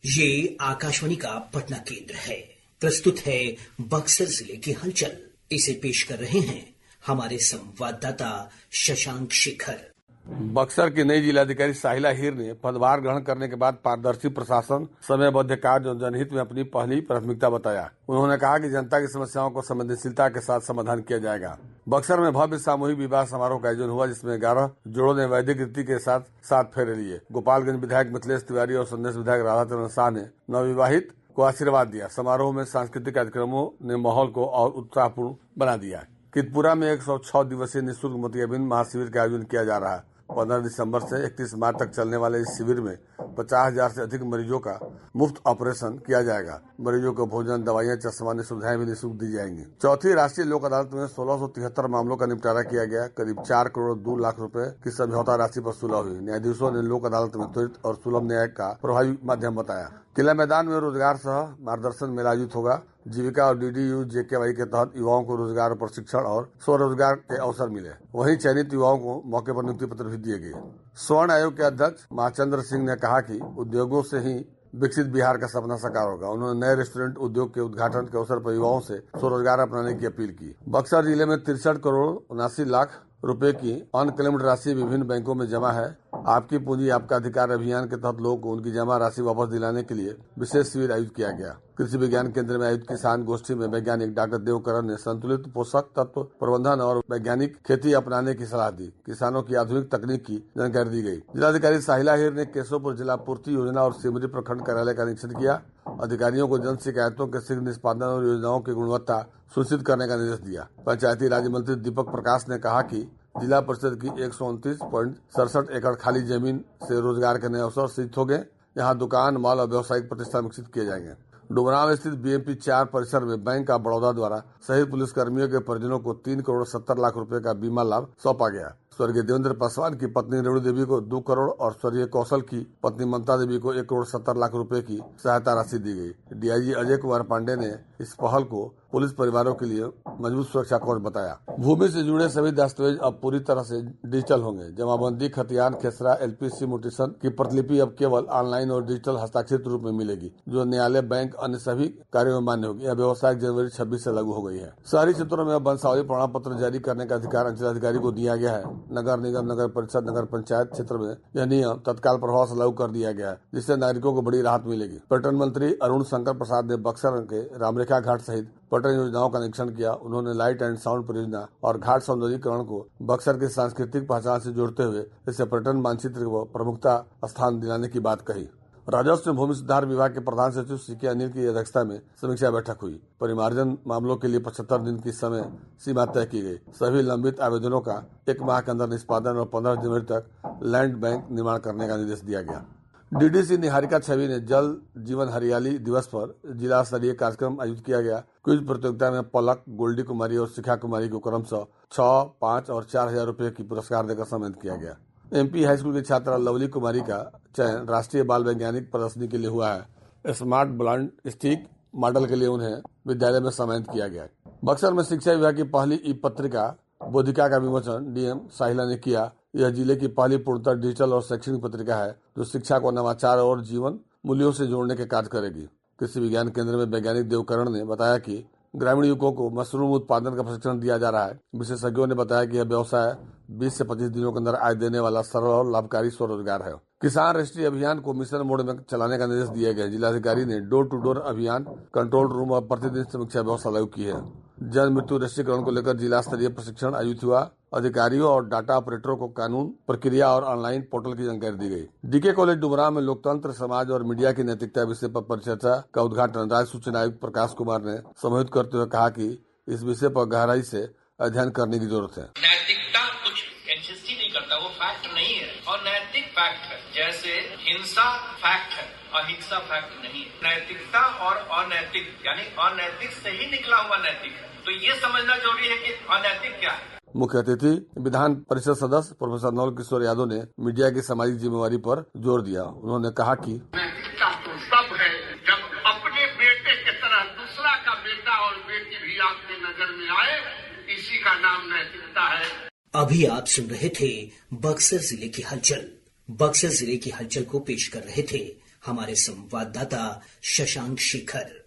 ये आकाशवाणी का पटना केंद्र है। प्रस्तुत है बक्सर जिले की हलचल। इसे पेश कर रहे हैं हमारे संवाददाता शशांक शेखर। बक्सर की नई जिलाधिकारी साहिला हीर ने पदभार ग्रहण करने के बाद पारदर्शी प्रशासन, समयबद्ध कार्य और जनहित में अपनी पहली प्राथमिकता बताया। उन्होंने कहा कि जनता की समस्याओं को संवेदनशीलता के साथ समाधान किया जाएगा। बक्सर में भव्य सामूहिक विवाह समारोह का आयोजन हुआ, जिसमें 11 जोड़ों ने वैदिक रीति के साथ 7 फेरे लिए। गोपालगंज विधायक मिथिलेश तिवारी और संदेश विधायक राधाचरण शाह ने नवविवाहित को आशीर्वाद दिया। समारोह में सांस्कृतिक कार्यक्रमों ने माहौल को और उत्साहपूर्ण बना दिया। कितपुरा में 106 दिवसीय निःशुल्क मोतियाबिंद महाशिविर का आयोजन किया जा रहा है। 15 दिसंबर से 31 मार्च तक चलने वाले इस शिविर में 50,000 से अधिक मरीजों का मुफ्त ऑपरेशन किया जाएगा। मरीजों को भोजन, दवाइयां, चश्मा सुविधाएं भी निःशुल्क दी जाएंगी। चौथी राष्ट्रीय लोक अदालत में 1673 मामलों का निपटारा किया गया। करीब 4 करोड़ 2 लाख रुपए की समझौता राशि पर सुलह हुई। न्यायाधीशों ने लोक अदालत में त्वरित और सुलभ न्याय का प्रभावी माध्यम बताया। किला मैदान में रोजगार सह मार्गदर्शन मेला आयोजित होगा। जीविका और DDU-JKY के तहत युवाओं को रोजगार प्रशिक्षण और स्वरोजगार के अवसर मिले। वहीं चयनित युवाओं को मौके पर नियुक्ति पत्र भी दिए गए। स्वर्ण आयोग के अध्यक्ष महाचंद्र सिंह ने कहा कि उद्योगों से ही विकसित बिहार का सपना साकार होगा। उन्होंने नए रेस्टोरेंट उद्योग के उद्घाटन के अवसर पर युवाओं से स्वरोजगार अपनाने की अपील की। बक्सर जिले में 63 करोड़ 79 लाख रुपए की अनक्लेम्ड राशि विभिन्न बैंकों में जमा है। आपकी पूंजी आपका अधिकार अभियान के तहत लोगों को उनकी जमा राशि वापस दिलाने के लिए विशेष शिविर आयोजित किया गया। कृषि विज्ञान केंद्र में आयोजित किसान गोष्ठी में वैज्ञानिक डॉक्टर देवकरण ने संतुलित पोषक तत्व प्रबंधन और वैज्ञानिक खेती अपनाने की सलाह दी। किसानों की आधुनिक तकनीक की जानकारी दी गई। जिलाधिकारी साहिला हीर ने केशवपुर जिला पूर्ति योजना और सिमरी प्रखंड कार्यालय का निरीक्षण किया। अधिकारियों को जन शिकायतों के शीघ्र निष्पादन और योजनाओं की गुणवत्ता सुनिश्चित करने का निर्देश दिया। पंचायती राज्य मंत्री दीपक प्रकाश ने कहा कि जिला परिषद की 129.67 एकड़ खाली जमीन से रोजगार के नए अवसर सृजित हो गए। यहाँ दुकान, मॉल और व्यावसायिक प्रतिष्ठान विकसित किए जाएंगे। डुमरांव स्थित BMP 4 परिसर में बैंक ऑफ बड़ौदा द्वारा शहीद पुलिसकर्मियों के परिजनों को 3 करोड़ 70 लाख रुपए का बीमा लाभ सौंपा गया। स्वर्गीय देवेंद्र पासवान की पत्नी रेणु देवी को 2 करोड़ और स्वर्गीय कौशल की पत्नी ममता देवी को 1 करोड़ 70 लाख रुपए की सहायता राशि दी गई। DIG अजय कुमार पांडे ने इस पहल को पुलिस परिवारों के लिए मजबूत सुरक्षा कवच बताया। भूमि से जुड़े सभी दस्तावेज अब पूरी तरह से डिजिटल होंगे। जमाबंदी, खतियान, खेसरा, LPC म्यूटेशन की प्रतिलिपि अब केवल ऑनलाइन और डिजिटल हस्ताक्षरित रूप में मिलेगी, जो न्यायालय, बैंक, अन्य सभी कार्यों में मान्य होगी। यह व्यवस्था जनवरी 26 से लागू हो गई है। शहरी क्षेत्रों में अब वंशावली प्रमाण पत्र जारी करने का अधिकार अंचलाधिकारी को दिया गया है। नगर निगम, नगर परिषद, नगर पंचायत क्षेत्र में यह नियम तत्काल प्रभाव से लागू कर दिया गया है, जिससे नागरिकों को बड़ी राहत मिलेगी। पर्यटन मंत्री अरुण शंकर प्रसाद ने बक्सर के रामरेखा घाट सहित पर्यटन योजनाओं का निरीक्षण किया। उन्होंने लाइट एंड साउंड परियोजना और घाट सौंदर्यीकरण को बक्सर की सांस्कृतिक पहचान से जोड़ते हुए इसे पर्यटन मानचित्र को प्रमुखता स्थान दिलाने की बात कही। राजस्व एवं भूमि सुधार विभाग के प्रधान सचिव CK अनिल की अध्यक्षता में समीक्षा बैठक हुई। परिमार्जन मामलों के लिए 75 दिन की समय सीमा तय की गई। सभी लंबित आवेदनों का 1 माह के अंदर निष्पादन और 15 जनवरी तक लैंड बैंक निर्माण करने का निर्देश दिया गया। DDC निहारिका छवि ने जल जीवन हरियाली दिवस पर जिला स्तरीय कार्यक्रम आयोजित किया गया। क्विज प्रतियोगिता में पलक, गोल्डी कुमारी और शिखा कुमारी को क्रमशः 6, 5 और 4,000 रुपए की पुरस्कार देकर सम्मानित किया गया। MP हाई स्कूल की छात्रा लवली कुमारी का चयन राष्ट्रीय बाल वैज्ञानिक प्रदर्शनी के लिए हुआ है। स्मार्ट ब्लांड स्टिक मॉडल के लिए उन्हें विद्यालय में सम्मानित किया गया। बक्सर में शिक्षा विभाग की पहली ई-पत्रिका बोधिका का विमोचन DM साहिला ने किया। यह जिले की पहली पूर्णतः डिजिटल और शैक्षणिक पत्रिका है, जो शिक्षा को नवाचार और जीवन मूल्यों से जोड़ने के कार्य करेगी। कृषि विज्ञान केंद्र में वैज्ञानिक देवकरण ने बताया कि ग्रामीण युवकों को मशरूम उत्पादन का प्रशिक्षण दिया जा रहा है। विशेषज्ञों ने बताया कि यह व्यवसाय 20 से 25 दिनों के अंदर आय देने वाला सरल और लाभकारी स्वरोजगार है। किसान रजिस्ट्री अभियान को मिशन मोड में चलाने का निर्देश दिया गया। जिलाधिकारी ने डोर टू डोर अभियान, कंट्रोल रूम और प्रतिदिन समीक्षा व्यवस्था लागू की है। जन मृत्यु रजिस्ट्रीकरण को लेकर जिला स्तरीय प्रशिक्षण आयोजित हुआ। अधिकारियों और डाटा ऑपरेटरों को कानून, प्रक्रिया और ऑनलाइन पोर्टल की जानकारी दी गई। DK कॉलेज डुमरांव में लोकतंत्र, समाज और मीडिया की नैतिकता विषय पर परिचर्चा का उद्घाटन राज्य सूचना आयुक्त प्रकाश कुमार ने संबोधित करते हुए कहा कि इस विषय पर गहराई से अध्ययन करने की जरूरत है। नैतिकता कुछ एग्जिस्ट नहीं करता, वो फैक्ट नहीं है, और नैतिक फैक्ट है। जैसे हिंसा फैक्ट है, अहिंसा फैक्ट नहीं है। नैतिकता और अनैतिक, यानी अनैतिक से ही निकला हुआ नैतिक है। तो ये समझना जरूरी है कि अनैतिक क्या है। मुख्य अतिथि विधान परिषद सदस्य प्रोफेसर नवल किशोर यादव ने मीडिया की सामाजिक जिम्मेवारी पर जोर दिया। उन्होंने कहा कि नैतिकता तो तब है जब अपने बेटे की तरह दूसरा का बेटा और बेटी भी आपकी नजर में आए, इसी का नाम नैतिकता है। अभी आप सुन रहे थे बक्सर जिले की हलचल। बक्सर जिले की हलचल को पेश कर रहे थे हमारे संवाददाता शशांक शेखर।